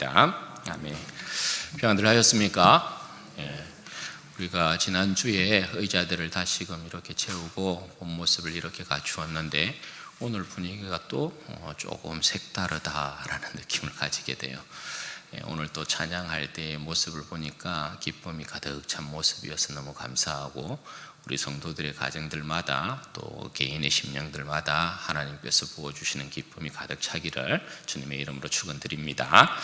축복합니다. 아멘. 평안들 하셨습니까? 우리가 지난주에 의자들을 다시금 이렇게 채우고 본 모습을 이렇게 갖추었는데 오늘 분위기가 또 조금 색다르다라는 느낌을 가지게 돼요. 오늘 또 찬양할 때의 모습을 보니까 기쁨이 가득 찬 모습이어서 너무 감사하고, 우리 성도들의 가정들마다 또 개인의 심령들마다 하나님께서 부어주시는 기쁨이 가득 차기를 주님의 이름으로 축원드립니다.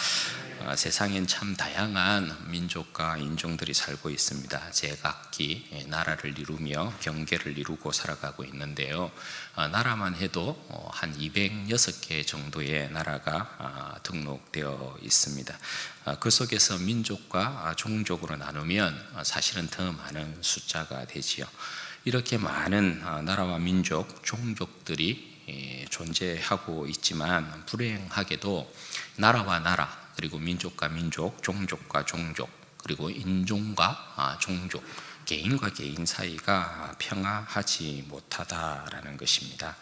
세상엔 참 다양한 민족과 인종들이 살고 있습니다. 제각기 나라를 이루며 경계를 이루고 살아가고 있는데요, 나라만 해도 한 206개 정도의 나라가 등록되어 있습니다. 그 속에서 민족과 종족으로 나누면 사실은 더 많은 숫자가 되지요. 이렇게 많은 나라와 민족, 종족들이 존재하고 있지만 불행하게도 나라와 나라, 그리고 민족과 민족, 종족과 종족, 그리고 인종과 종족, 개인과 개인 사이가 평화하지 못하다라는 것입니다.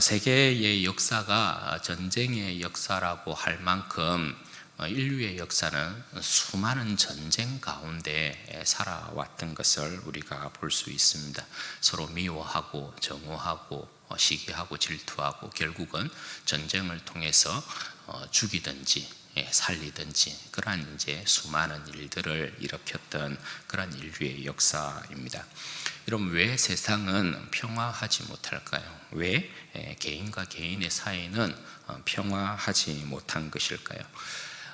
세계의 역사가 전쟁의 역사라고 할 만큼 인류의 역사는 수많은 전쟁 가운데 살아왔던 것을 우리가 볼 수 있습니다. 서로 미워하고 정오하고 시기하고 질투하고 결국은 전쟁을 통해서 죽이든지 살리든지 그러한 이제 수많은 일들을 일으켰던 그런 인류의 역사입니다. 여러분, 왜 세상은 평화하지 못할까요? 왜 개인과 개인의 사이는 평화하지 못한 것일까요?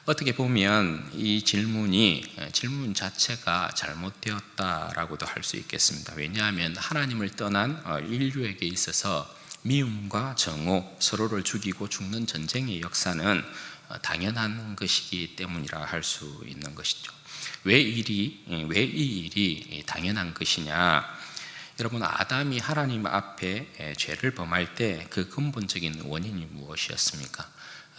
어떻게 보면 이 질문 자체가 잘못되었다라고도 할 수 있겠습니다. 왜냐하면 하나님을 떠난 인류에게 있어서 미움과 정오, 서로를 죽이고 죽는 전쟁의 역사는 당연한 것이기 때문이라 할 수 있는 것이죠. 왜 이 일이 당연한 것이냐? 여러분, 아담이 하나님 앞에 죄를 범할 때 그 근본적인 원인이 무엇이었습니까?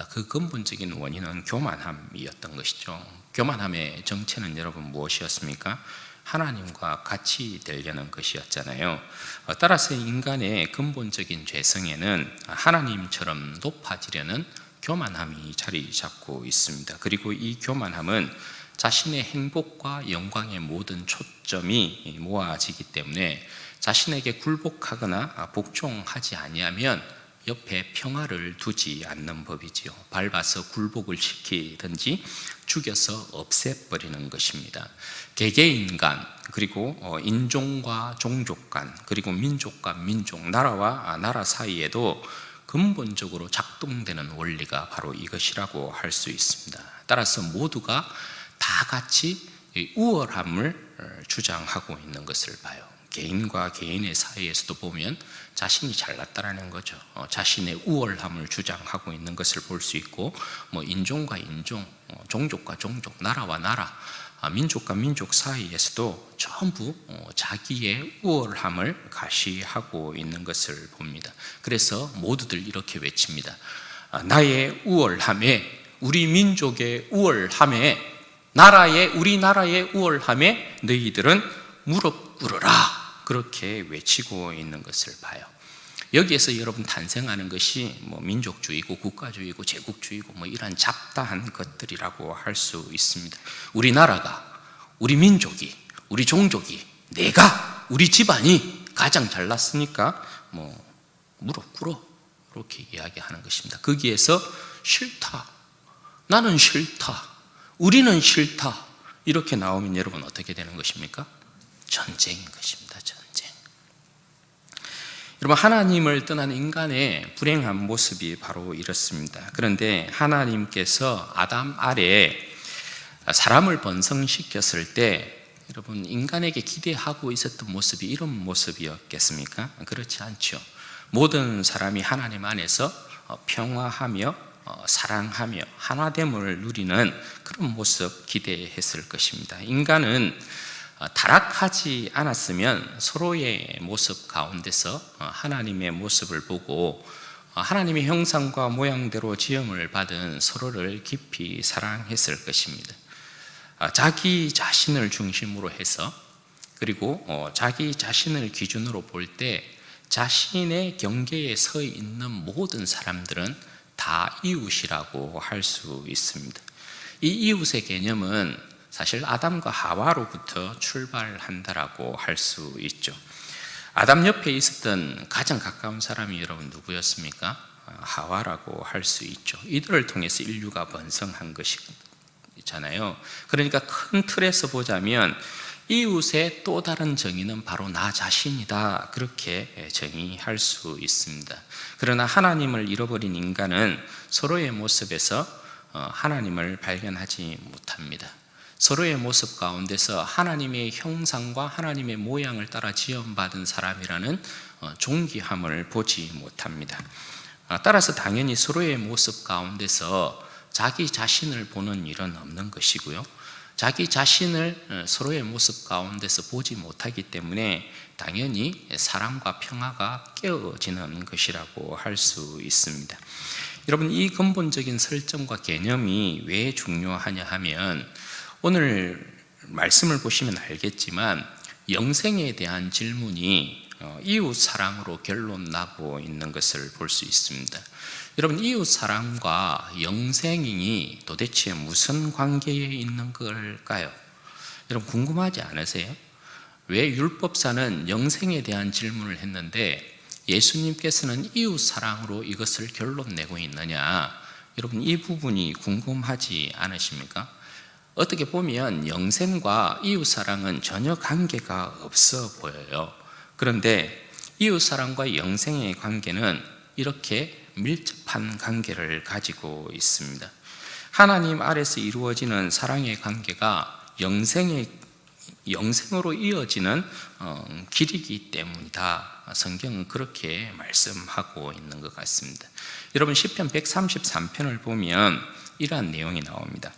그 근본적인 원인은 교만함이었던 것이죠. 교만함의 정체는 여러분 무엇이었습니까? 하나님과 같이 되려는 것이었잖아요. 따라서 인간의 근본적인 죄성에는 하나님처럼 높아지려는 교만함이 자리 잡고 있습니다. 그리고 이 교만함은 자신의 행복과 영광의 모든 초점이 모아지기 때문에 자신에게 굴복하거나 복종하지 아니하면 옆에 평화를 두지 않는 법이지요. 밟아서 굴복을 시키든지 죽여서 없애버리는 것입니다. 개개인간, 그리고 인종과 종족 간, 그리고 민족과 민족, 나라와 나라 사이에도 근본적으로 작동되는 원리가 바로 이것이라고 할 수 있습니다. 따라서 모두가 다 같이 우월함을 주장하고 있는 것을 봐요. 개인과 개인의 사이에서도 보면 자신이 잘났다라는 거죠. 자신의 우월함을 주장하고 있는 것을 볼 수 있고, 인종과 인종, 종족과 종족, 나라와 나라, 민족과 민족 사이에서도 전부 자기의 우월함을 가시하고 있는 것을 봅니다. 그래서 모두들 이렇게 외칩니다. 나의 우월함에, 우리 민족의 우월함에, 우리 나라의 우월함에 너희들은 무릎 꿇으라, 그렇게 외치고 있는 것을 봐요. 여기에서 여러분 탄생하는 것이 민족주의고 국가주의고 제국주의고 이런 잡다한 것들이라고 할 수 있습니다. 우리 나라가, 우리 민족이, 우리 종족이, 내가, 우리 집안이 가장 잘났으니까 무릎 꿇어, 이렇게 이야기하는 것입니다. 거기에서 싫다, 나는 싫다, 우리는 싫다, 이렇게 나오면 여러분 어떻게 되는 것입니까? 전쟁인 것입니다. 전쟁. 여러분, 하나님을 떠난 인간의 불행한 모습이 바로 이렇습니다. 그런데 하나님께서 아담 아래에 사람을 번성시켰을 때 여러분, 인간에게 기대하고 있었던 모습이 이런 모습이었겠습니까? 그렇지 않죠. 모든 사람이 하나님 안에서 평화하며 사랑하며 하나됨을 누리는 그런 모습 기대했을 것입니다. 인간은 타락하지 않았으면 서로의 모습 가운데서 하나님의 모습을 보고 하나님의 형상과 모양대로 지음을 받은 서로를 깊이 사랑했을 것입니다. 자기 자신을 중심으로 해서, 그리고 자기 자신을 기준으로 볼 때 자신의 경계에 서 있는 모든 사람들은 다 이웃이라고 할 수 있습니다. 이 이웃의 개념은 사실 아담과 하와로부터 출발한다라고 할 수 있죠. 아담 옆에 있었던 가장 가까운 사람이 여러분 누구였습니까? 하와라고 할 수 있죠. 이들을 통해서 인류가 번성한 것이잖아요. 그러니까 큰 틀에서 보자면 이웃의 또 다른 정의는 바로 나 자신이다, 그렇게 정의할 수 있습니다. 그러나 하나님을 잃어버린 인간은 서로의 모습에서 하나님을 발견하지 못합니다. 서로의 모습 가운데서 하나님의 형상과 하나님의 모양을 따라 지음받은 사람이라는 존귀함을 보지 못합니다. 따라서 당연히 서로의 모습 가운데서 자기 자신을 보는 일은 없는 것이고요, 자기 자신을 서로의 모습 가운데서 보지 못하기 때문에 당연히 사랑과 평화가 깨어지는 것이라고 할 수 있습니다. 여러분, 이 근본적인 설정과 개념이 왜 중요하냐 하면 오늘 말씀을 보시면 알겠지만 영생에 대한 질문이 이웃 사랑으로 결론 나고 있는 것을 볼 수 있습니다. 여러분, 이웃 사랑과 영생이 도대체 무슨 관계에 있는 걸까요? 여러분, 궁금하지 않으세요? 왜 율법사는 영생에 대한 질문을 했는데 예수님께서는 이웃 사랑으로 이것을 결론 내고 있느냐? 여러분, 이 부분이 궁금하지 않으십니까? 어떻게 보면 영생과 이웃 사랑은 전혀 관계가 없어 보여요. 그런데 이웃 사랑과 영생의 관계는 이렇게 밀접한 관계를 가지고 있습니다. 하나님 아래서 이루어지는 사랑의 관계가 영생으로 이어지는 길이기 때문이다. 성경은 그렇게 말씀하고 있는 것 같습니다. 여러분, 시편 133편을 보면 이러한 내용이 나옵니다.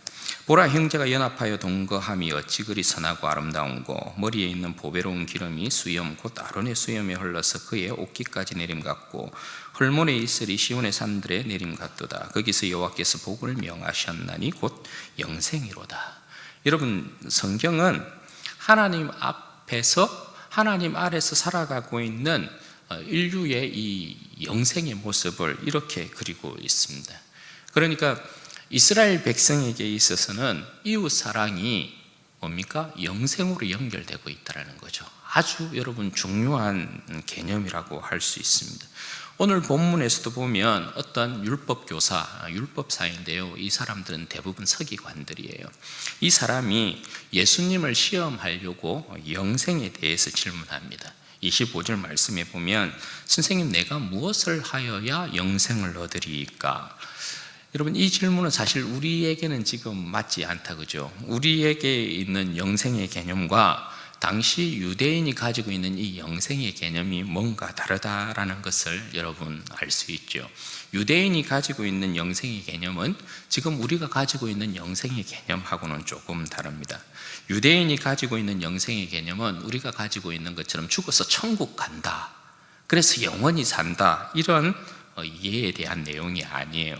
보라, 형제가 연합하여 동거함이 어찌 그리 선하고 아름다운고, 머리에 있는 보배로운 기름이 수염 곧 아론의 수염에 흘러서 그의 옷깃까지 내림 같고, 헐몬에 있으리 시온의 산들에 내림 같도다. 거기서 여호와께서 복을 명하셨나니 곧 영생이로다. 여러분, 성경은 하나님 앞에서 하나님 아래서 살아가고 있는 인류의 이 영생의 모습을 이렇게 그리고 있습니다. 그러니까 이스라엘 백성에게 있어서는 이웃 사랑이 뭡니까? 영생으로 연결되고 있다는 거죠. 아주 여러분 중요한 개념이라고 할 수 있습니다. 오늘 본문에서도 보면 어떤 율법사인데요, 이 사람들은 대부분 서기관들이에요. 이 사람이 예수님을 시험하려고 영생에 대해서 질문합니다. 25절 말씀에 보면, 선생님, 내가 무엇을 하여야 영생을 얻으리이까? 여러분, 이 질문은 사실 우리에게는 지금 맞지 않다, 그죠? 우리에게 있는 영생의 개념과 당시 유대인이 가지고 있는 이 영생의 개념이 뭔가 다르다라는 것을 여러분 알 수 있죠. 유대인이 가지고 있는 영생의 개념은 지금 우리가 가지고 있는 영생의 개념하고는 조금 다릅니다. 유대인이 가지고 있는 영생의 개념은 우리가 가지고 있는 것처럼 죽어서 천국 간다, 그래서 영원히 산다, 이런 이해에 대한 내용이 아니에요.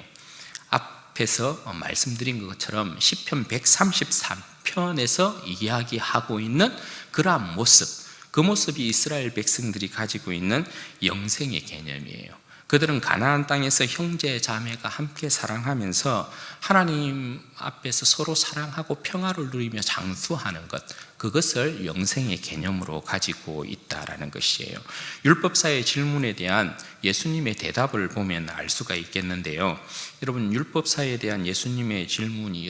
앞에서 말씀드린 것처럼 시편 133편에서 이야기하고 있는 그러한 모습, 그 모습이 이스라엘 백성들이 가지고 있는 영생의 개념이에요. 그들은 가나안 땅에서 형제 자매가 함께 사랑하면서 하나님 앞에서 서로 사랑하고 평화를 누리며 장수하는 것, 그것을 영생의 개념으로 가지고 있다라는 것이에요. 율법사의 질문에 대한 예수님의 대답을 보면 알 수가 있겠는데요, 여러분, 율법사에 대한 예수님의 질문이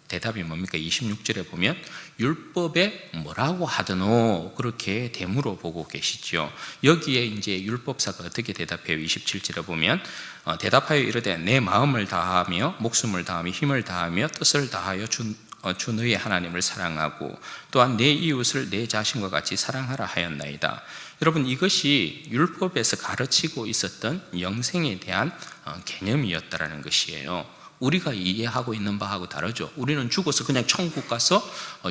대답이 뭡니까? 26절에 보면 율법에 뭐라고 하더노, 그렇게 되물어 보고 계시죠. 여기에 이제 율법사가 어떻게 대답해요? 27절에 보면 대답하여 이르되 내 마음을 다하며 목숨을 다하며 힘을 다하며 뜻을 다하여 주 너의 하나님을 사랑하고 또한 내 이웃을 내 자신과 같이 사랑하라 하였나이다. 여러분, 이것이 율법에서 가르치고 있었던 영생에 대한 개념이었다라는 것이에요. 우리가 이해하고 있는 바하고 다르죠. 우리는 죽어서 그냥 천국 가서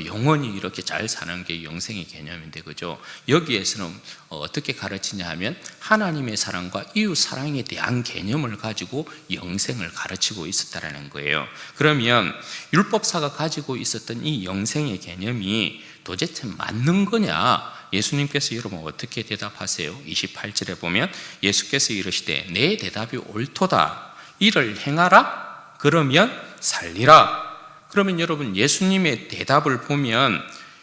영원히 이렇게 잘 사는 게 영생의 개념인데, 그죠? 여기에서는 어떻게 가르치냐 하면 하나님의 사랑과 이웃 사랑에 대한 개념을 가지고 영생을 가르치고 있었다라는 거예요. 그러면 율법사가 가지고 있었던 이 영생의 개념이 도대체 맞는 거냐? 예수님께서 여러분 어떻게 대답하세요? 28절에 보면 예수께서 이르시되 내 대답이 옳도다. 이를 행하라 그러면 살리라. 그러면 여러분 예수님의 대답을 보면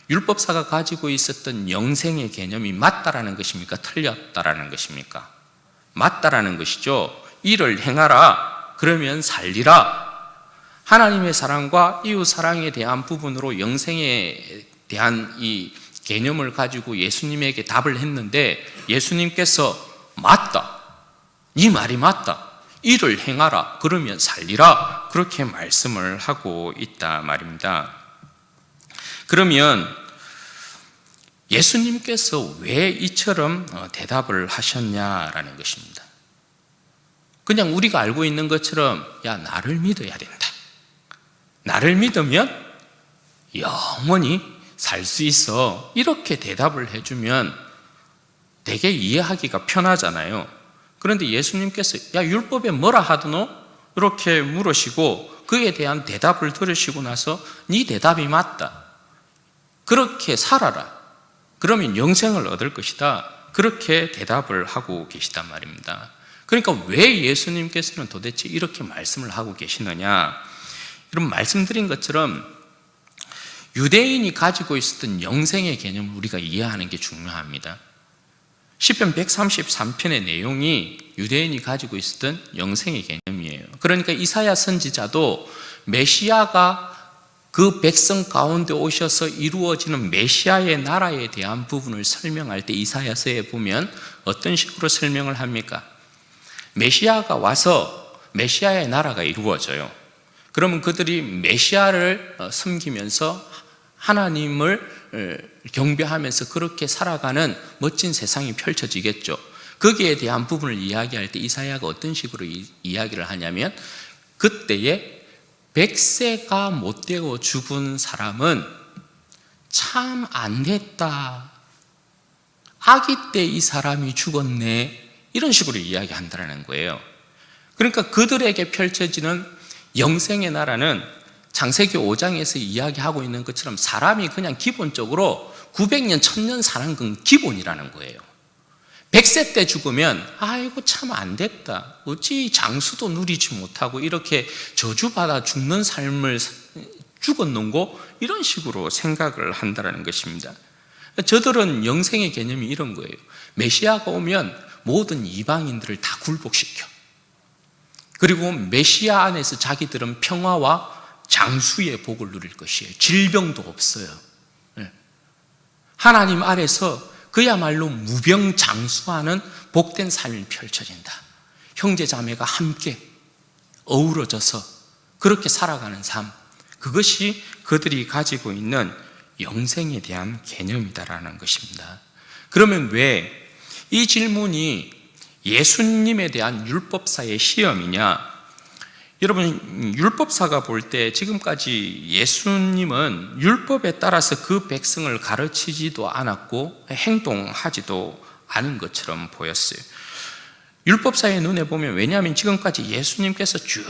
율법사가 가지고 있었던 영생의 개념이 맞다라는 것입니까? 틀렸다라는 것입니까? 맞다라는 것이죠. 이를 행하라, 그러면 살리라. 하나님의 사랑과 이웃 사랑에 대한 부분으로 영생에 대한 이 개념을 가지고 예수님에게 답을 했는데 예수님께서 맞다, 네 말이 맞다, 이를 행하라, 그러면 살리라, 그렇게 말씀을 하고 있다 말입니다. 그러면 예수님께서 왜 이처럼 대답을 하셨냐라는 것입니다. 그냥 우리가 알고 있는 것처럼 야, 나를 믿어야 된다, 나를 믿으면 영원히 살 수 있어, 이렇게 대답을 해주면 되게 이해하기가 편하잖아요. 그런데 예수님께서 야, 율법에 뭐라 하더노? 이렇게 물으시고 그에 대한 대답을 들으시고 나서 네 대답이 맞다, 그렇게 살아라, 그러면 영생을 얻을 것이다, 그렇게 대답을 하고 계시단 말입니다. 그러니까 왜 예수님께서는 도대체 이렇게 말씀을 하고 계시느냐, 이런 말씀드린 것처럼 유대인이 가지고 있었던 영생의 개념을 우리가 이해하는 게 중요합니다. 시편 133편의 내용이 유대인이 가지고 있었던 영생의 개념이에요. 그러니까 이사야 선지자도 메시아가 그 백성 가운데 오셔서 이루어지는 메시아의 나라에 대한 부분을 설명할 때 이사야서에 보면 어떤 식으로 설명을 합니까? 메시아가 와서 메시아의 나라가 이루어져요. 그러면 그들이 메시아를 섬기면서 하나님을 경배하면서 그렇게 살아가는 멋진 세상이 펼쳐지겠죠. 거기에 대한 부분을 이야기할 때 이사야가 어떤 식으로 이야기를 하냐면 그때에 100세가 못 되고 죽은 사람은 참 안 됐다, 아기 때 이 사람이 죽었네, 이런 식으로 이야기한다는 거예요. 그러니까 그들에게 펼쳐지는 영생의 나라는 창세기 5장에서 이야기하고 있는 것처럼 사람이 그냥 기본적으로 900년, 1000년 사는 건 기본이라는 거예요. 100세 때 죽으면 아이고 참 안 됐다, 어찌 장수도 누리지 못하고 이렇게 저주받아 죽는 삶을 죽었는고, 이런 식으로 생각을 한다는 것입니다. 저들은 영생의 개념이 이런 거예요. 메시아가 오면 모든 이방인들을 다 굴복시켜, 그리고 메시아 안에서 자기들은 평화와 장수의 복을 누릴 것이에요. 질병도 없어요. 하나님 아래서 그야말로 무병장수하는 복된 삶이 펼쳐진다. 형제 자매가 함께 어우러져서 그렇게 살아가는 삶, 그것이 그들이 가지고 있는 영생에 대한 개념이다라는 것입니다. 그러면 왜 이 질문이 예수님에 대한 율법사의 시험이냐? 여러분, 율법사가 볼 때 지금까지 예수님은 율법에 따라서 그 백성을 가르치지도 않았고 행동하지도 않은 것처럼 보였어요. 율법사의 눈에 보면, 왜냐하면 지금까지 예수님께서 쭉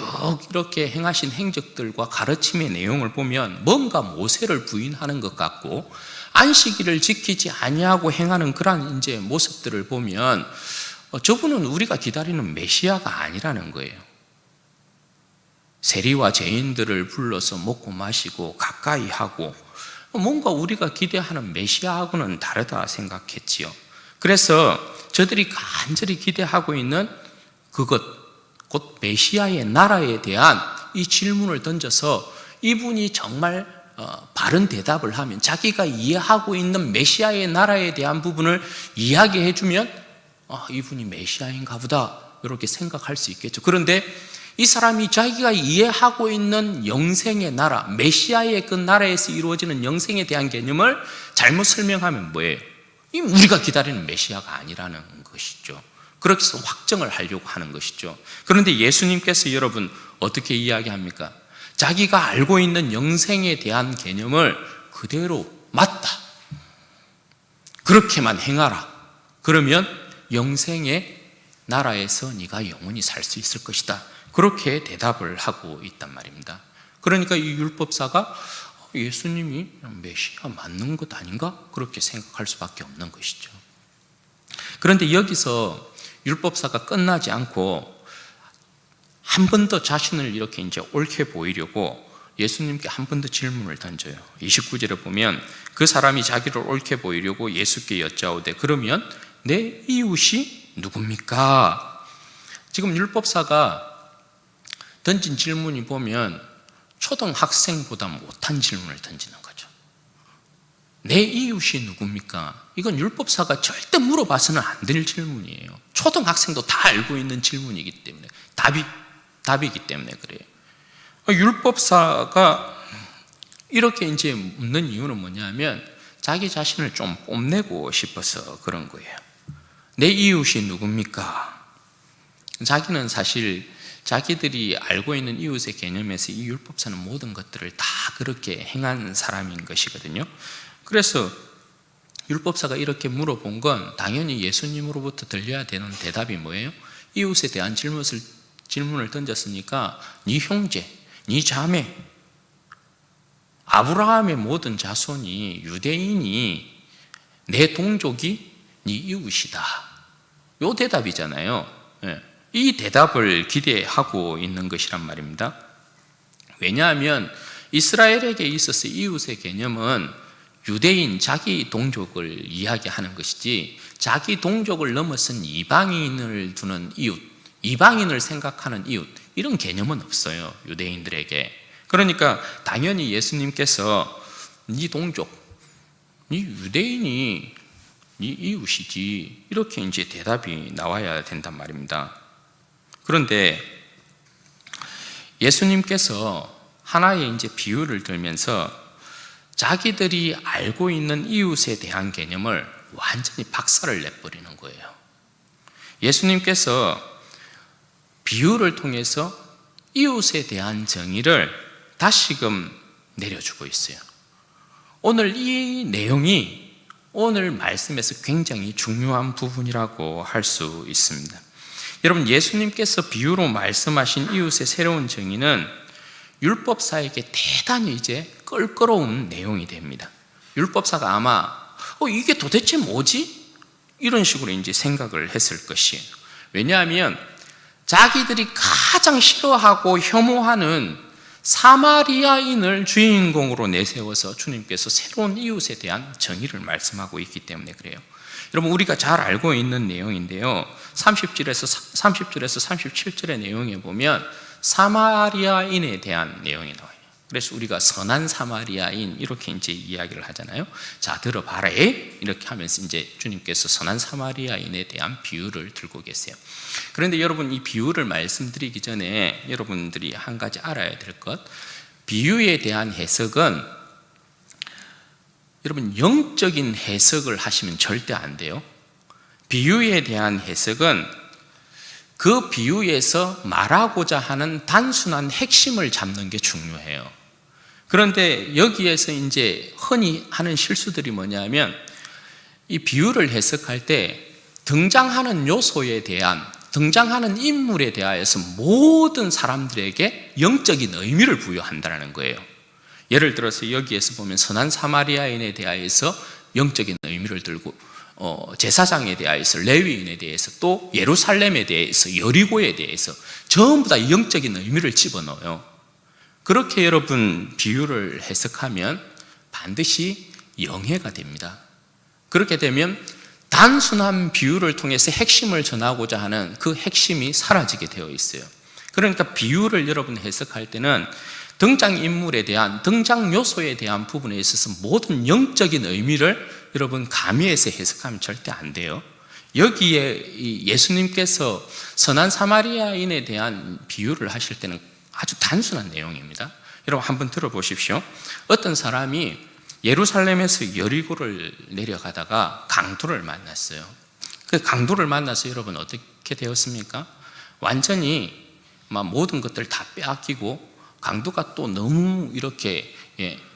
이렇게 행하신 행적들과 가르침의 내용을 보면 뭔가 모세를 부인하는 것 같고 안식일을 지키지 아니하고 행하는 그런 이제 모습들을 보면 저분은 우리가 기다리는 메시아가 아니라는 거예요. 세리와 죄인들을 불러서 먹고 마시고 가까이 하고 뭔가 우리가 기대하는 메시아하고는 다르다 생각했지요. 그래서 저들이 간절히 기대하고 있는 그것, 곧 메시아의 나라에 대한 이 질문을 던져서 이분이 정말 바른 대답을 하면, 자기가 이해하고 있는 메시아의 나라에 대한 부분을 이야기해 주면 이분이 메시아인가 보다 이렇게 생각할 수 있겠죠. 그런데 이 사람이 자기가 이해하고 있는 영생의 나라, 메시아의 그 나라에서 이루어지는 영생에 대한 개념을 잘못 설명하면 뭐예요? 우리가 기다리는 메시아가 아니라는 것이죠. 그렇게 해서 확정을 하려고 하는 것이죠. 그런데 예수님께서 여러분 어떻게 이야기합니까? 자기가 알고 있는 영생에 대한 개념을 그대로 맞다, 그렇게만 행하라, 그러면 영생의 나라에서 네가 영원히 살 수 있을 것이다, 그렇게 대답을 하고 있단 말입니다. 그러니까 이 율법사가 예수님이 메시아 맞는 것 아닌가? 그렇게 생각할 수밖에 없는 것이죠. 그런데 여기서 율법사가 끝나지 않고 한 번 더 자신을 이렇게 이제 옳게 보이려고 예수님께 한 번 더 질문을 던져요. 29절에 보면 그 사람이 자기를 옳게 보이려고 예수께 여짜오되 그러면 내 이웃이 누굽니까? 지금 율법사가 던진 질문이 보면 초등학생보다 못한 질문을 던지는 거죠. 내 이웃이 누굽니까? 이건 율법사가 절대 물어봐서는 안 될 질문이에요. 초등학생도 다 알고 있는 질문이기 때문에 답이기 때문에 그래요. 율법사가 이렇게 이제 묻는 이유는 뭐냐면 자기 자신을 좀 뽐내고 싶어서 그런 거예요. 내 이웃이 누굽니까? 자기는 사실 자기들이 알고 있는 이웃의 개념에서 이 율법사는 모든 것들을 다 그렇게 행한 사람인 것이거든요. 그래서 율법사가 이렇게 물어본 건 당연히 예수님으로부터 들려야 되는 대답이 뭐예요? 이웃에 대한 질문을 던졌으니까 네 형제, 네 자매, 아브라함의 모든 자손이 유대인이 내 동족이 네 이웃이다. 요 대답이잖아요. 이 대답을 기대하고 있는 것이란 말입니다. 왜냐하면 이스라엘에게 있어서 이웃의 개념은 유대인, 자기 동족을 이야기하는 것이지 자기 동족을 넘어선 이방인을 두는 이웃, 이방인을 생각하는 이웃, 이런 개념은 없어요, 유대인들에게. 그러니까 당연히 예수님께서 네 동족, 네 유대인이 네 이웃이지, 이렇게 이제 대답이 나와야 된단 말입니다. 그런데 예수님께서 하나의 이제 비유를 들면서 자기들이 알고 있는 이웃에 대한 개념을 완전히 박살을 내버리는 거예요. 예수님께서 비유를 통해서 이웃에 대한 정의를 다시금 내려주고 있어요. 오늘 이 내용이 오늘 말씀에서 굉장히 중요한 부분이라고 할 수 있습니다. 여러분, 예수님께서 비유로 말씀하신 이웃의 새로운 정의는 율법사에게 대단히 이제 껄끄러운 내용이 됩니다. 율법사가 아마 이게 도대체 뭐지? 이런 식으로 이제 생각을 했을 것이에요. 왜냐하면 자기들이 가장 싫어하고 혐오하는 사마리아인을 주인공으로 내세워서 주님께서 새로운 이웃에 대한 정의를 말씀하고 있기 때문에 그래요. 여러분, 우리가 잘 알고 있는 내용인데요, 30절에서 37절의 내용에 보면 사마리아인에 대한 내용이 나와요. 그래서 우리가 선한 사마리아인 이렇게 이제 이야기를 하잖아요. 자, 들어봐라 이렇게 하면서 이제 주님께서 선한 사마리아인에 대한 비유를 들고 계세요. 그런데 여러분, 이 비유를 말씀드리기 전에 여러분들이 한 가지 알아야 될 것, 비유에 대한 해석은 여러분 영적인 해석을 하시면 절대 안 돼요. 비유에 대한 해석은 그 비유에서 말하고자 하는 단순한 핵심을 잡는 게 중요해요. 그런데 여기에서 이제 흔히 하는 실수들이 뭐냐면 이 비유를 해석할 때 등장하는 요소에 대한, 등장하는 인물에 대하여서 모든 사람들에게 영적인 의미를 부여한다는 거예요. 예를 들어서 여기에서 보면 선한 사마리아인에 대하여서 영적인 의미를 들고 제사장에 대하여서, 레위인에 대해서, 또 예루살렘에 대해서, 여리고에 대해서 전부 다 영적인 의미를 집어넣어요. 그렇게 여러분 비유를 해석하면 반드시 영해가 됩니다. 그렇게 되면 단순한 비유를 통해서 핵심을 전하고자 하는 그 핵심이 사라지게 되어 있어요. 그러니까 비유를 여러분 해석할 때는 등장인물에 대한, 등장 요소에 대한 부분에 있어서 모든 영적인 의미를 여러분 가미해서 해석하면 절대 안 돼요. 여기에 예수님께서 선한 사마리아인에 대한 비유를 하실 때는 아주 단순한 내용입니다. 여러분 한번 들어보십시오. 어떤 사람이 예루살렘에서 여리고를 내려가다가 강도를 만났어요. 그 강도를 만나서 여러분 어떻게 되었습니까? 완전히 모든 것들 다 빼앗기고, 강도가 또 너무 이렇게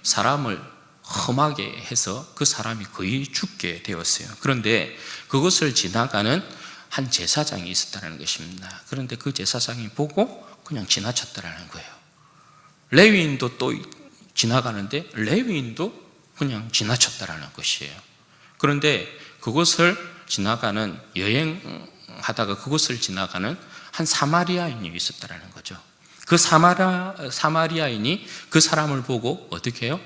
사람을 험하게 해서 그 사람이 거의 죽게 되었어요. 그런데 그것을 지나가는 한 제사장이 있었다는 것입니다. 그런데 그 제사장이 보고 그냥 지나쳤다는 거예요. 레위인도 또 지나가는데 레위인도 그냥 지나쳤다는 것이에요. 그런데 그것을 지나가는, 여행하다가 그것을 지나가는 한 사마리아인이 있었다는 거죠. 그 사마리아인이 그 사람을 보고 어떻게 해요?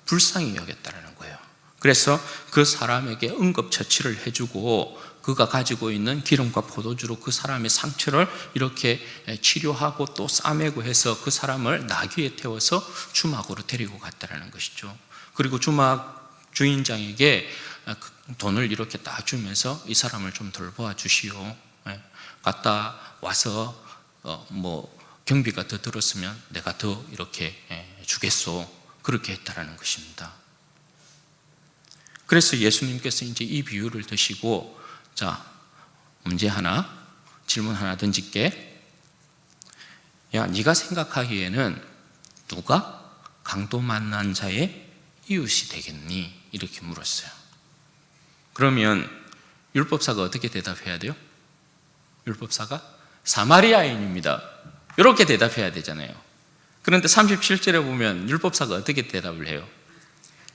불쌍히 여겼다는 거예요. 그래서 그 사람에게 응급처치를 해주고 그가 가지고 있는 기름과 포도주로 그 사람의 상처를 이렇게 치료하고 또 싸매고 해서 그 사람을 나귀에 태워서 주막으로 데리고 갔다는 것이죠. 그리고 주막 주인장에게 돈을 이렇게 딱 주면서 이 사람을 좀 돌보아 주시오. 갔다 와서 경비가 더 들었으면 내가 더 이렇게 주겠소. 그렇게 했다라는 것입니다. 그래서 예수님께서 이제 이 비유를 드시고, 자, 질문 하나 던질게. 야, 네가 생각하기에는 누가 강도 만난 자의 이웃이 되겠니? 이렇게 물었어요. 그러면 율법사가 어떻게 대답해야 돼요? 율법사가 사마리아인입니다. 이렇게 대답해야 되잖아요. 그런데 37절에 보면 율법사가 어떻게 대답을 해요?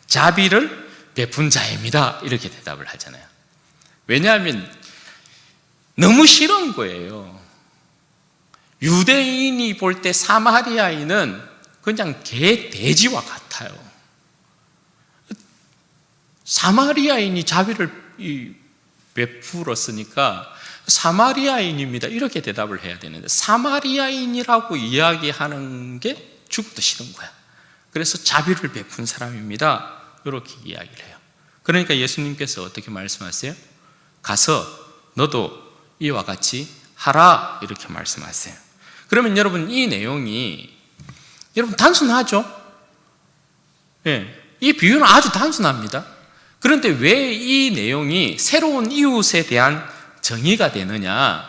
자비를 베푼 자입니다. 이렇게 대답을 하잖아요. 왜냐하면 너무 싫은 거예요. 유대인이 볼 때 사마리아인은 그냥 개, 돼지와 같아요. 사마리아인이 자비를 베풀었으니까 사마리아인입니다. 이렇게 대답을 해야 되는데 사마리아인이라고 이야기하는 게 죽어도 싫은 거야. 그래서 자비를 베푼 사람입니다. 이렇게 이야기를 해요. 그러니까 예수님께서 어떻게 말씀하세요? 가서 너도 이와 같이 하라 이렇게 말씀하세요. 그러면 여러분 이 내용이 여러분 단순하죠? 이 비유는 아주 단순합니다. 그런데 왜 이 내용이 새로운 이웃에 대한 정의가 되느냐?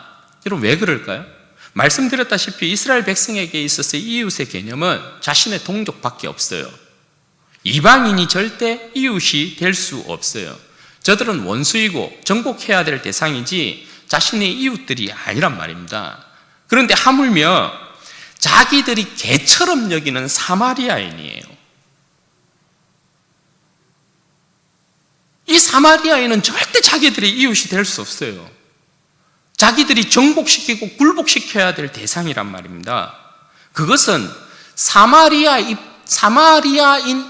여러분 왜 그럴까요? 말씀드렸다시피 이스라엘 백성에게 있어서 이웃의 개념은 자신의 동족밖에 없어요. 이방인이 절대 이웃이 될 수 없어요. 저들은 원수이고 정복해야 될 대상이지 자신의 이웃들이 아니란 말입니다. 그런데 하물며 자기들이 개처럼 여기는 사마리아인이에요. 이 사마리아인은 절대 자기들의 이웃이 될 수 없어요. 자기들이 정복시키고 굴복시켜야 될 대상이란 말입니다. 그것은 사마리아인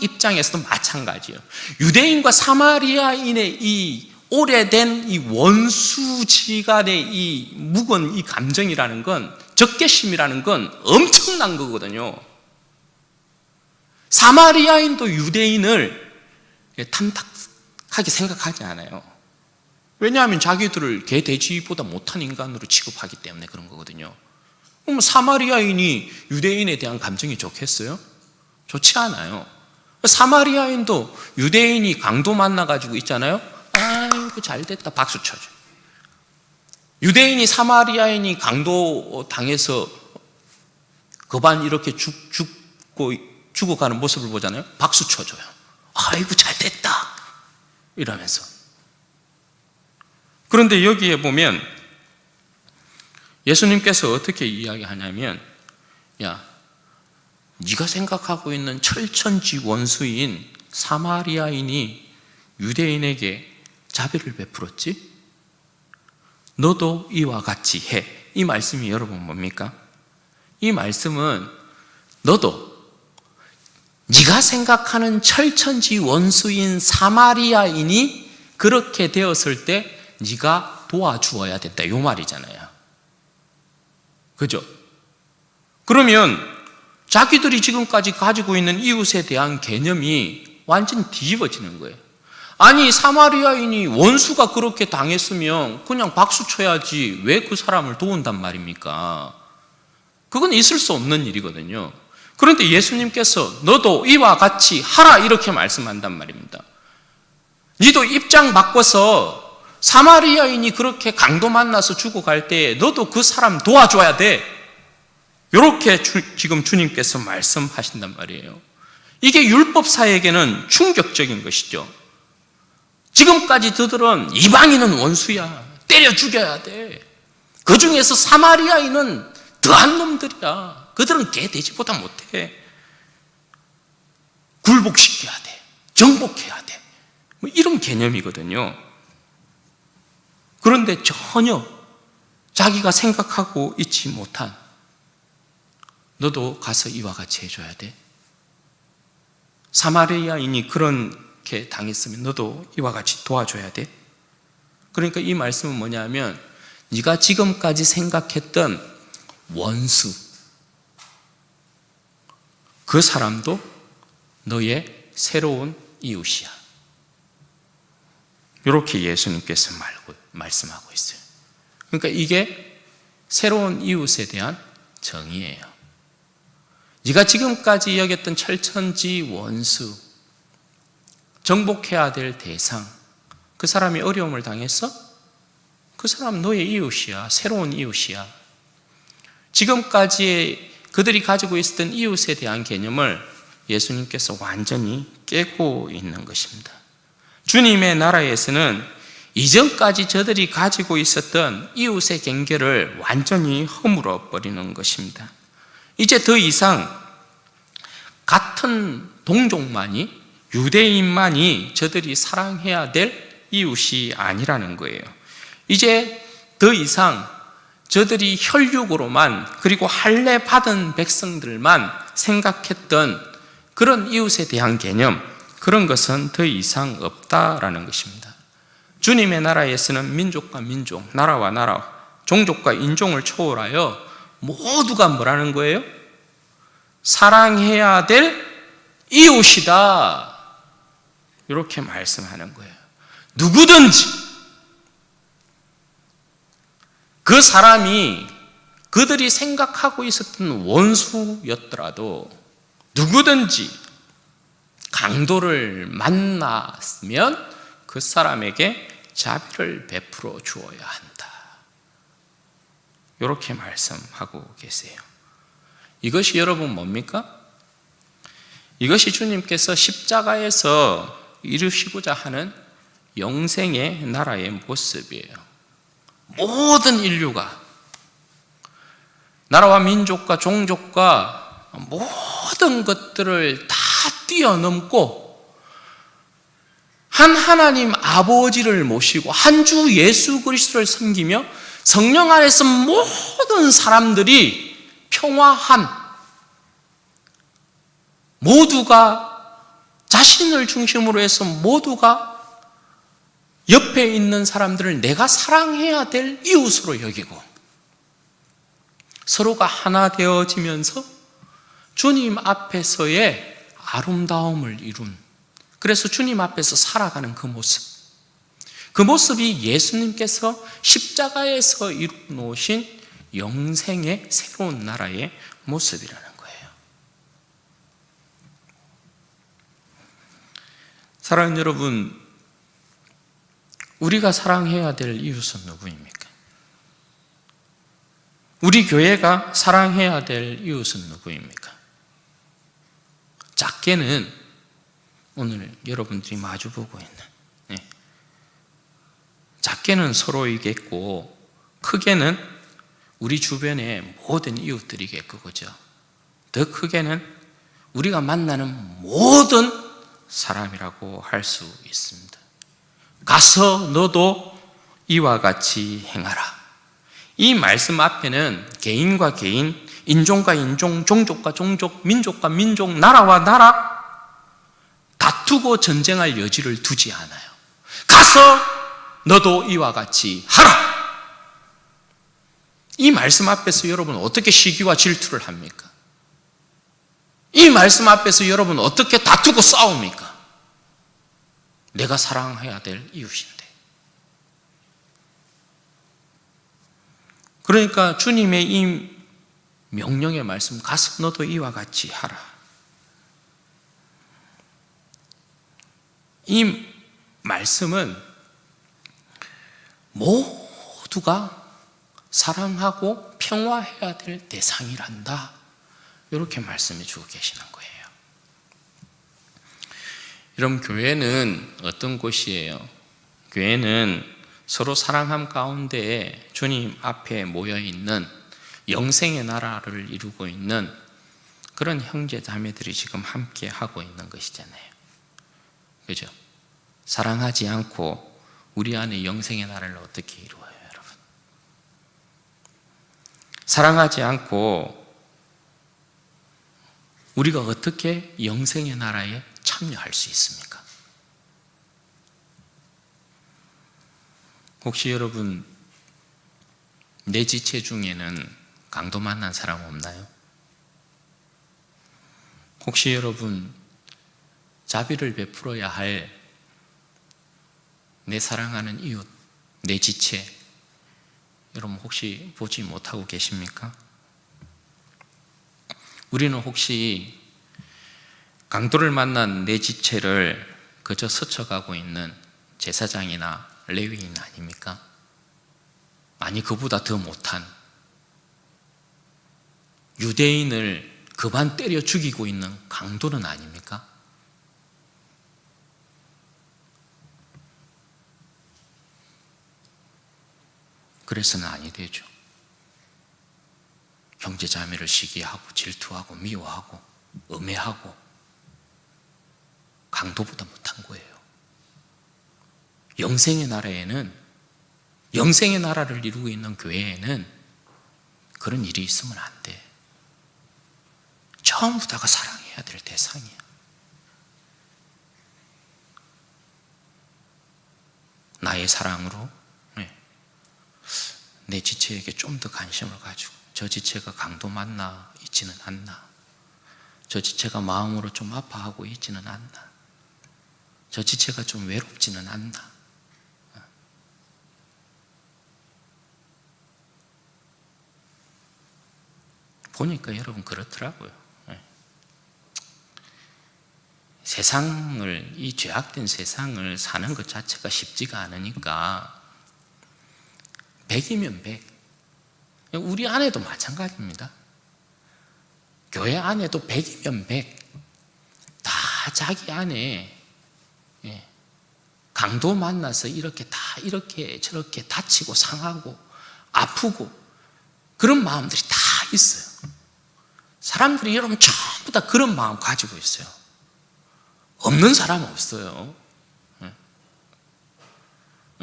입장에서도 마찬가지예요. 유대인과 사마리아인의 이 오래된 이 원수지간의 이 묵은 이 감정이라는 건, 적개심이라는 건 엄청난 거거든요. 사마리아인도 유대인을 탐탁하게 생각하지 않아요. 왜냐하면 자기들을 개, 돼지보다 못한 인간으로 취급하기 때문에 그런 거거든요. 그럼 사마리아인이 유대인에 대한 감정이 좋겠어요? 좋지 않아요. 사마리아인도 유대인이 강도 만나가지고 있잖아요. 아이고 잘됐다 박수 쳐줘요. 유대인이 사마리아인이 강도 당해서 거반 이렇게 죽어가는 모습을 보잖아요. 박수 쳐줘요. 아이고 잘됐다 이러면서. 그런데 여기에 보면 예수님께서 어떻게 이야기하냐면, 야, 네가 생각하고 있는 철천지 원수인 사마리아인이 유대인에게 자비를 베풀었지? 너도 이와 같이 해. 이 말씀이 여러분 뭡니까? 이 말씀은 너도 네가 생각하는 철천지 원수인 사마리아인이 그렇게 되었을 때 네가 도와주어야 된다 이 말이잖아요. 그죠? 그러면 자기들이 지금까지 가지고 있는 이웃에 대한 개념이 완전 뒤집어지는 거예요. 아니 사마리아인이 원수가 그렇게 당했으면 그냥 박수 쳐야지 왜 그 사람을 도운단 말입니까? 그건 있을 수 없는 일이거든요. 그런데 예수님께서 너도 이와 같이 하라 이렇게 말씀한단 말입니다. 너도 입장 바꿔서 사마리아인이 그렇게 강도 만나서 죽어갈 때 너도 그 사람 도와줘야 돼. 이렇게 지금 주님께서 말씀하신단 말이에요. 이게 율법사에게는 충격적인 것이죠. 지금까지 저들은 이방인은 원수야. 때려 죽여야 돼. 그 중에서 사마리아인은 더한 놈들이야. 그들은 개 돼지보다 못해. 굴복시켜야 돼. 정복해야 돼. 뭐 이런 개념이거든요. 그런데 전혀 자기가 생각하고 있지 못한 너도 가서 이와 같이 해줘야 돼. 사마리아인이 그렇게 당했으면 너도 이와 같이 도와줘야 돼. 그러니까 이 말씀은 뭐냐면 네가 지금까지 생각했던 원수, 그 사람도 너의 새로운 이웃이야. 이렇게 예수님께서 말씀하고 있어요. 그러니까 이게 새로운 이웃에 대한 정의예요. 네가 지금까지 여겼던 철천지 원수, 정복해야 될 대상, 그 사람이 어려움을 당했어? 그 사람 너의 이웃이야. 새로운 이웃이야. 지금까지 그들이 가지고 있었던 이웃에 대한 개념을 예수님께서 완전히 깨고 있는 것입니다. 주님의 나라에서는 이전까지 저들이 가지고 있었던 이웃의 경계를 완전히 허물어 버리는 것입니다. 이제 더 이상 같은 동족만이, 유대인만이 저들이 사랑해야 될 이웃이 아니라는 거예요. 이제 더 이상 저들이 혈육으로만, 그리고 할례 받은 백성들만 생각했던 그런 이웃에 대한 개념, 그런 것은 더 이상 없다라는 것입니다. 주님의 나라에서는 민족과 민족, 나라와 나라, 종족과 인종을 초월하여 모두가 뭐라는 거예요? 사랑해야 될 이웃이다, 이렇게 말씀하는 거예요. 누구든지 그 사람이 그들이 생각하고 있었던 원수였더라도 누구든지 강도를 만났으면 그 사람에게 자비를 베풀어 주어야 한다, 이렇게 말씀하고 계세요. 이것이 여러분 뭡니까? 이것이 주님께서 십자가에서 이루시고자 하는 영생의 나라의 모습이에요. 모든 인류가, 나라와 민족과 종족과 모든 것들을 다 뛰어넘고 한 하나님 아버지를 모시고 한 주 예수 그리스도를 섬기며 성령 안에서 모든 사람들이 평화한, 모두가 자신을 중심으로 해서 모두가 옆에 있는 사람들을 내가 사랑해야 될 이웃으로 여기고 서로가 하나 되어지면서 주님 앞에서의 아름다움을 이룬, 그래서 주님 앞에서 살아가는 그 모습, 그 모습이 예수님께서 십자가에서 이루어놓으신 영생의 새로운 나라의 모습이라는 거예요. 사랑하는 여러분, 우리가 사랑해야 될 이웃은 누구입니까? 우리 교회가 사랑해야 될 이웃은 누구입니까? 작게는 오늘 여러분들이 마주보고 있는, 작게는 서로이겠고 크게는 우리 주변의 모든 이웃들이겠고, 그죠? 더 크게는 우리가 만나는 모든 사람이라고 할 수 있습니다. 가서 너도 이와 같이 행하라. 이 말씀 앞에는 개인과 개인, 인종과 인종, 종족과 종족, 민족과 민족, 나라와 나라 다투고 전쟁할 여지를 두지 않아요. 가서 너도 이와 같이 하라. 이 말씀 앞에서 여러분 어떻게 시기와 질투를 합니까? 이 말씀 앞에서 여러분 어떻게 다투고 싸웁니까? 내가 사랑해야 될 이웃인데. 그러니까 주님의 이 명령의 말씀, 가서 너도 이와 같이 하라. 이 말씀은 모두가 사랑하고 평화해야 될 대상이란다, 이렇게 말씀해 주고 계시는 거예요. 여러분, 교회는 어떤 곳이에요? 교회는 서로 사랑함 가운데 주님 앞에 모여있는 영생의 나라를 이루고 있는 그런 형제 자매들이 지금 함께 하고 있는 것이잖아요. 그죠? 사랑하지 않고 우리 안에 영생의 나라를 어떻게 이루어요, 여러분? 사랑하지 않고 우리가 어떻게 영생의 나라에 참여할 수 있습니까? 혹시 여러분 내 지체 중에는 강도 만난 사람 없나요? 혹시 여러분 자비를 베풀어야 할 내 사랑하는 이웃, 내 지체 여러분 혹시 보지 못하고 계십니까? 우리는 혹시 강도를 만난 내 지체를 그저 스쳐가고 있는 제사장이나 레위인 아닙니까? 아니 그보다 더 못한 유대인을 그만 때려 죽이고 있는 강도는 아닙니까? 그래서는 아니 되죠. 형제 자매를 시기하고 질투하고 미워하고 음해하고 강도보다 못한 거예요. 영생의 나라에는, 영생의 나라를 이루고 있는 교회에는 그런 일이 있으면 안 돼. 전부 다가 사랑해야 될 대상이야. 나의 사랑으로 내 지체에게 좀 더 관심을 가지고 저 지체가 강도 만나 있지는 않나, 저 지체가 마음으로 좀 아파하고 있지는 않나, 저 지체가 좀 외롭지는 않나. 보니까 여러분 그렇더라고요. 세상을, 이 죄악된 세상을 사는 것 자체가 쉽지가 않으니까 100이면 100. 우리 안에도 마찬가지입니다. 교회 안에도 100이면 100. 다 자기 안에 강도 만나서 이렇게 다 이렇게 저렇게 다치고 상하고 아프고 그런 마음들이 다 있어요. 사람들이 여러분 전부 다 그런 마음 가지고 있어요. 없는 사람 없어요.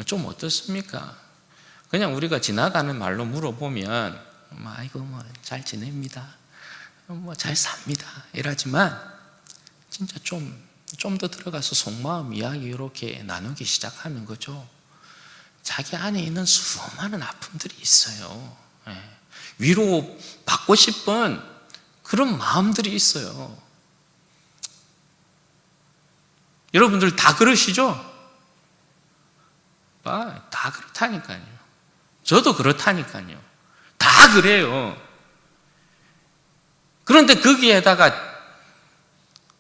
좀 어떻습니까? 그냥 우리가 지나가는 말로 물어보면 아이고 잘 지냅니다, 잘 삽니다 이러지만 진짜 좀 더 들어가서 속마음 이야기 이렇게 나누기 시작하는 거죠. 자기 안에 있는 수많은 아픔들이 있어요. 위로 받고 싶은 그런 마음들이 있어요. 여러분들 다 그러시죠? 다 그렇다니까요. 저도 그렇다니까요. 다 그래요. 그런데 거기에다가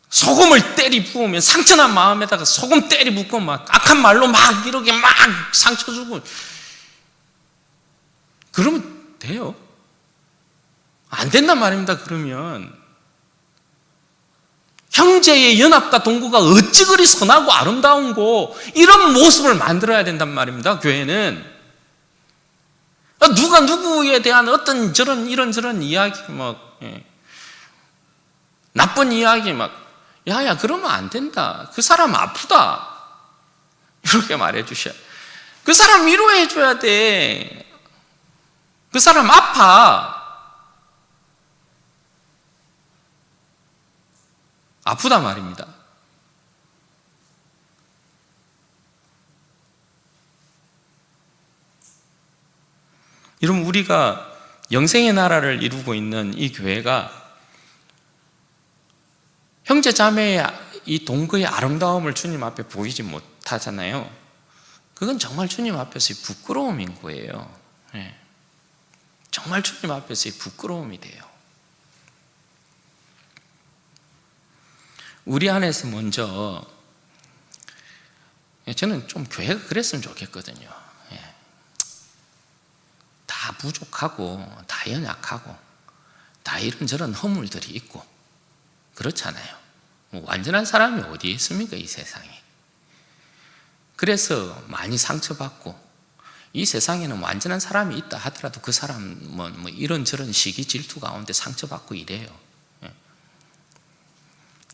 소금을 때리 부으면, 상처난 마음에다가 소금 때리 붓고 막 악한 말로 막 이렇게 막 상처 주고 그러면 돼요? 안 된단 말입니다. 그러면 형제의 연합과 동거가 어찌 그리 선하고 아름다운고, 이런 모습을 만들어야 된단 말입니다. 교회는 누가 누구에 대한 어떤 저런 이런저런 이야기 나쁜 이야기 야야 그러면 안 된다, 그 사람 아프다 이렇게 말해 주셔야, 그 사람 위로해 줘야 돼. 그 사람 아프다 말입니다. 여러분 우리가 영생의 나라를 이루고 있는 이 교회가 형제 자매의 이 동거의 아름다움을 주님 앞에 보이지 못하잖아요. 그건 정말 주님 앞에서의 부끄러움인 거예요. 정말 주님 앞에서의 부끄러움이 돼요. 우리 안에서 먼저, 저는 좀 교회가 그랬으면 좋겠거든요. 다 부족하고 다 연약하고 다 이런저런 허물들이 있고 그렇잖아요. 완전한 사람이 어디 있습니까, 이 세상에. 그래서 많이 상처받고, 이 세상에는 완전한 사람이 있다 하더라도 그 사람은 이런저런 시기 질투 가운데 상처받고 이래요.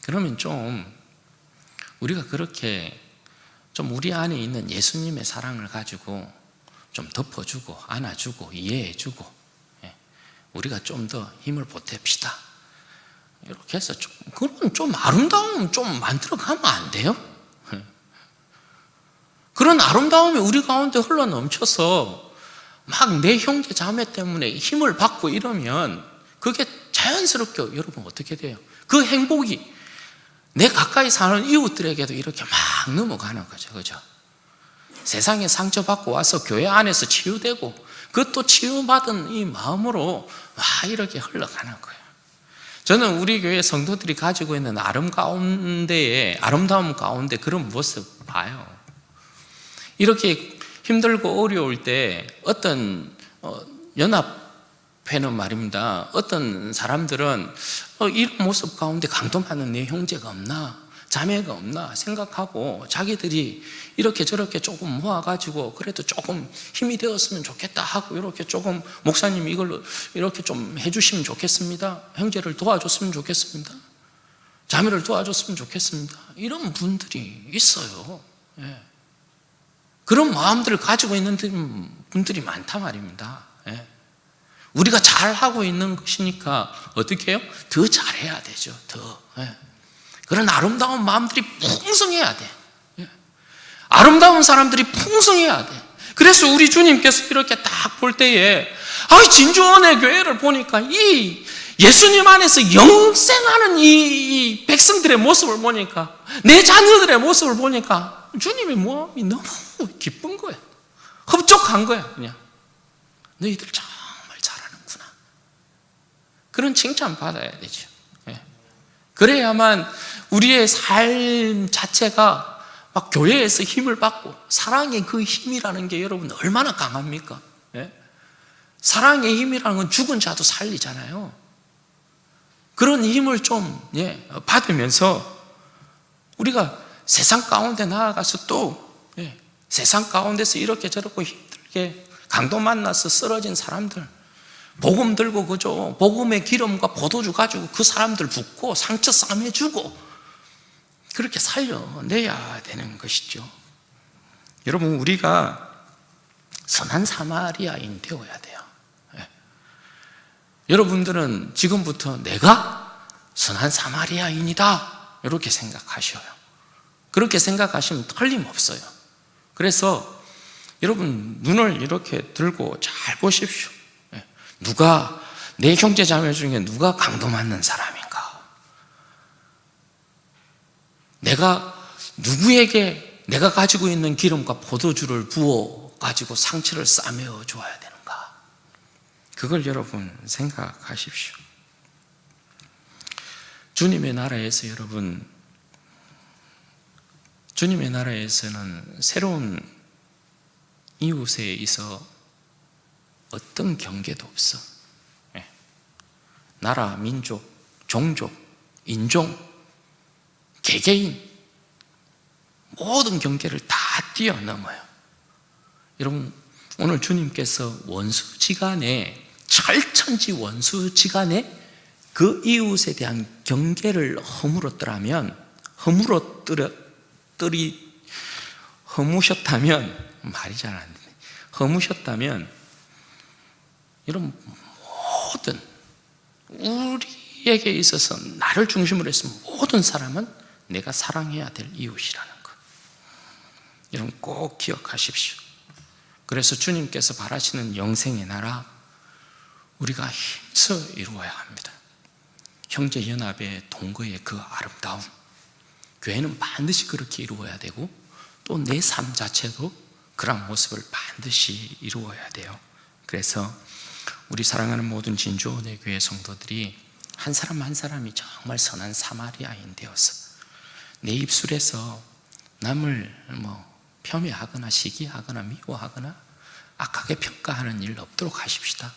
그러면 좀 우리가 그렇게 좀 우리 안에 있는 예수님의 사랑을 가지고 좀 덮어주고 안아주고 이해해주고 우리가 좀 더 힘을 보탭시다. 이렇게 해서 그런 좀 아름다움 좀 만들어 가면 안 돼요? 그런 아름다움이 우리 가운데 흘러 넘쳐서 막 내 형제 자매 때문에 힘을 받고 이러면 그게 자연스럽게 여러분 어떻게 돼요? 그 행복이 내 가까이 사는 이웃들에게도 이렇게 막 넘어가는 거죠. 그죠? 세상에 상처받고 와서 교회 안에서 치유되고 그것도 치유받은 이 마음으로 막 이렇게 흘러가는 거예요. 저는 우리 교회 성도들이 가지고 있는 아름다움 가운데 그런 모습 봐요. 이렇게 힘들고 어려울 때 어떤 연합회는 말입니다. 어떤 사람들은 이런 모습 가운데 강도받는 내 형제가 없나, 자매가 없나 생각하고 자기들이 이렇게 저렇게 조금 모아가지고 그래도 조금 힘이 되었으면 좋겠다 하고 이렇게 조금 목사님이 이걸로 이렇게 좀 해주시면 좋겠습니다. 형제를 도와줬으면 좋겠습니다. 자매를 도와줬으면 좋겠습니다. 이런 분들이 있어요. 예. 그런 마음들을 가지고 있는 분들이 많단 말입니다. 예. 우리가 잘하고 있는 것이니까 어떻게 해요? 더 잘해야 되죠. 더. 예. 그런 아름다운 마음들이 풍성해야 돼. 예. 아름다운 사람들이 풍성해야 돼. 그래서 우리 주님께서 이렇게 딱 볼 때에 진주원의 교회를 보니까 이 예수님 안에서 영생하는 이 백성들의 모습을 보니까 내 자녀들의 모습을 보니까 주님의 마음이 너무 기쁜 거예요. 흡족한 거예요. 그냥 너희들 정말 잘하는구나. 그런 칭찬 받아야 되죠. 예. 그래야만 우리의 삶 자체가 막 교회에서 힘을 받고 사랑의 그 힘이라는 게 여러분 얼마나 강합니까? 예? 사랑의 힘이라는 건 죽은 자도 살리잖아요. 그런 힘을 좀 받으면서 우리가 세상 가운데 나아가서 또 세상 가운데서 이렇게 저렇게 힘들게 강도 만나서 쓰러진 사람들 복음 들고 그죠? 복음의 기름과 포도주 가지고 그 사람들 붓고 상처 싸매주고 그렇게 살려내야 되는 것이죠. 여러분 우리가 선한 사마리아인 되어야 돼요. 여러분들은 지금부터 내가 선한 사마리아인이다 이렇게 생각하셔요. 그렇게 생각하시면 틀림없어요. 그래서 여러분 눈을 이렇게 들고 잘 보십시오. 누가 내 형제 자매 중에 누가 강도 맞는 사람인가? 내가 누구에게 내가 가지고 있는 기름과 포도주를 부어 가지고 상처를 싸매어 줘야 되는가? 그걸 여러분 생각하십시오. 주님의 나라에서 여러분 주님의 나라에서는 새로운 이웃에 있어 어떤 경계도 없어. 나라, 민족, 종족, 인종, 개개인 모든 경계를 다 뛰어넘어요. 여러분 오늘 주님께서 원수지간에 철천지 원수지간에 그 이웃에 대한 경계를 허물었더라면 허무셨다면 말이 잘 안 되네. 허무셨다면 이런 모든 우리에게 있어서 나를 중심으로 해서 모든 사람은 내가 사랑해야 될 이웃이라는 것. 여러분 꼭 기억하십시오. 그래서 주님께서 바라시는 영생의 나라 우리가 힘써 이루어야 합니다. 형제연합의 동거의 그 아름다움 교회는 반드시 그렇게 이루어야 되고 또 내 삶 자체도 그런 모습을 반드시 이루어야 돼요. 그래서 우리 사랑하는 모든 진주원의 교회 성도들이 한 사람 한 사람이 정말 선한 사마리아인 되어서 내 입술에서 남을 폄훼하거나 시기하거나 미워하거나 악하게 평가하는 일 없도록 하십시다.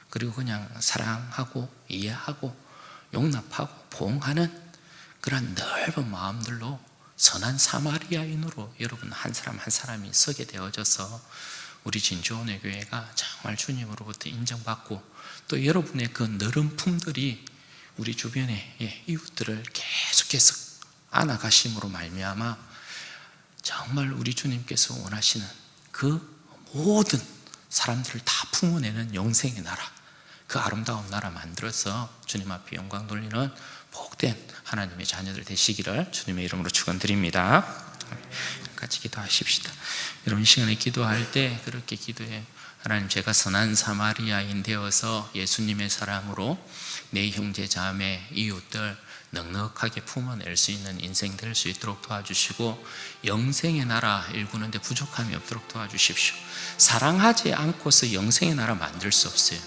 그리고 그냥 사랑하고 이해하고 용납하고 포옹하는 그런 넓은 마음들로 선한 사마리아인으로 여러분 한 사람 한 사람이 서게 되어져서 우리 진주원의 교회가 정말 주님으로부터 인정받고 또 여러분의 그 너른 품들이 우리 주변의 이웃들을 계속해서 안아가심으로 말미암아 정말 우리 주님께서 원하시는 그 모든 사람들을 다 품어내는 영생의 나라 그 아름다운 나라 만들어서 주님 앞에 영광 돌리는 복된 하나님의 자녀들 되시기를 주님의 이름으로 축원드립니다. 같이 기도하십시다. 여러분 이 시간에 기도할 때 그렇게 기도해. 하나님, 제가 선한 사마리아인 되어서 예수님의 사랑으로 내 형제 자매 이웃들 넉넉하게 품어낼 수 있는 인생 될 수 있도록 도와주시고, 영생의 나라 일구는데 부족함이 없도록 도와주십시오. 사랑하지 않고서 영생의 나라 만들 수 없어요.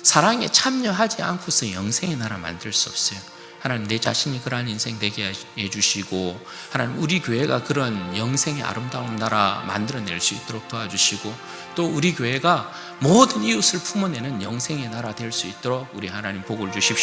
사랑에 참여하지 않고서 영생의 나라 만들 수 없어요. 하나님, 내 자신이 그러한 인생 되게 해주시고, 하나님 우리 교회가 그런 영생의 아름다운 나라 만들어낼 수 있도록 도와주시고, 또 우리 교회가 모든 이웃을 품어내는 영생의 나라 될 수 있도록 우리 하나님 복을 주십시오.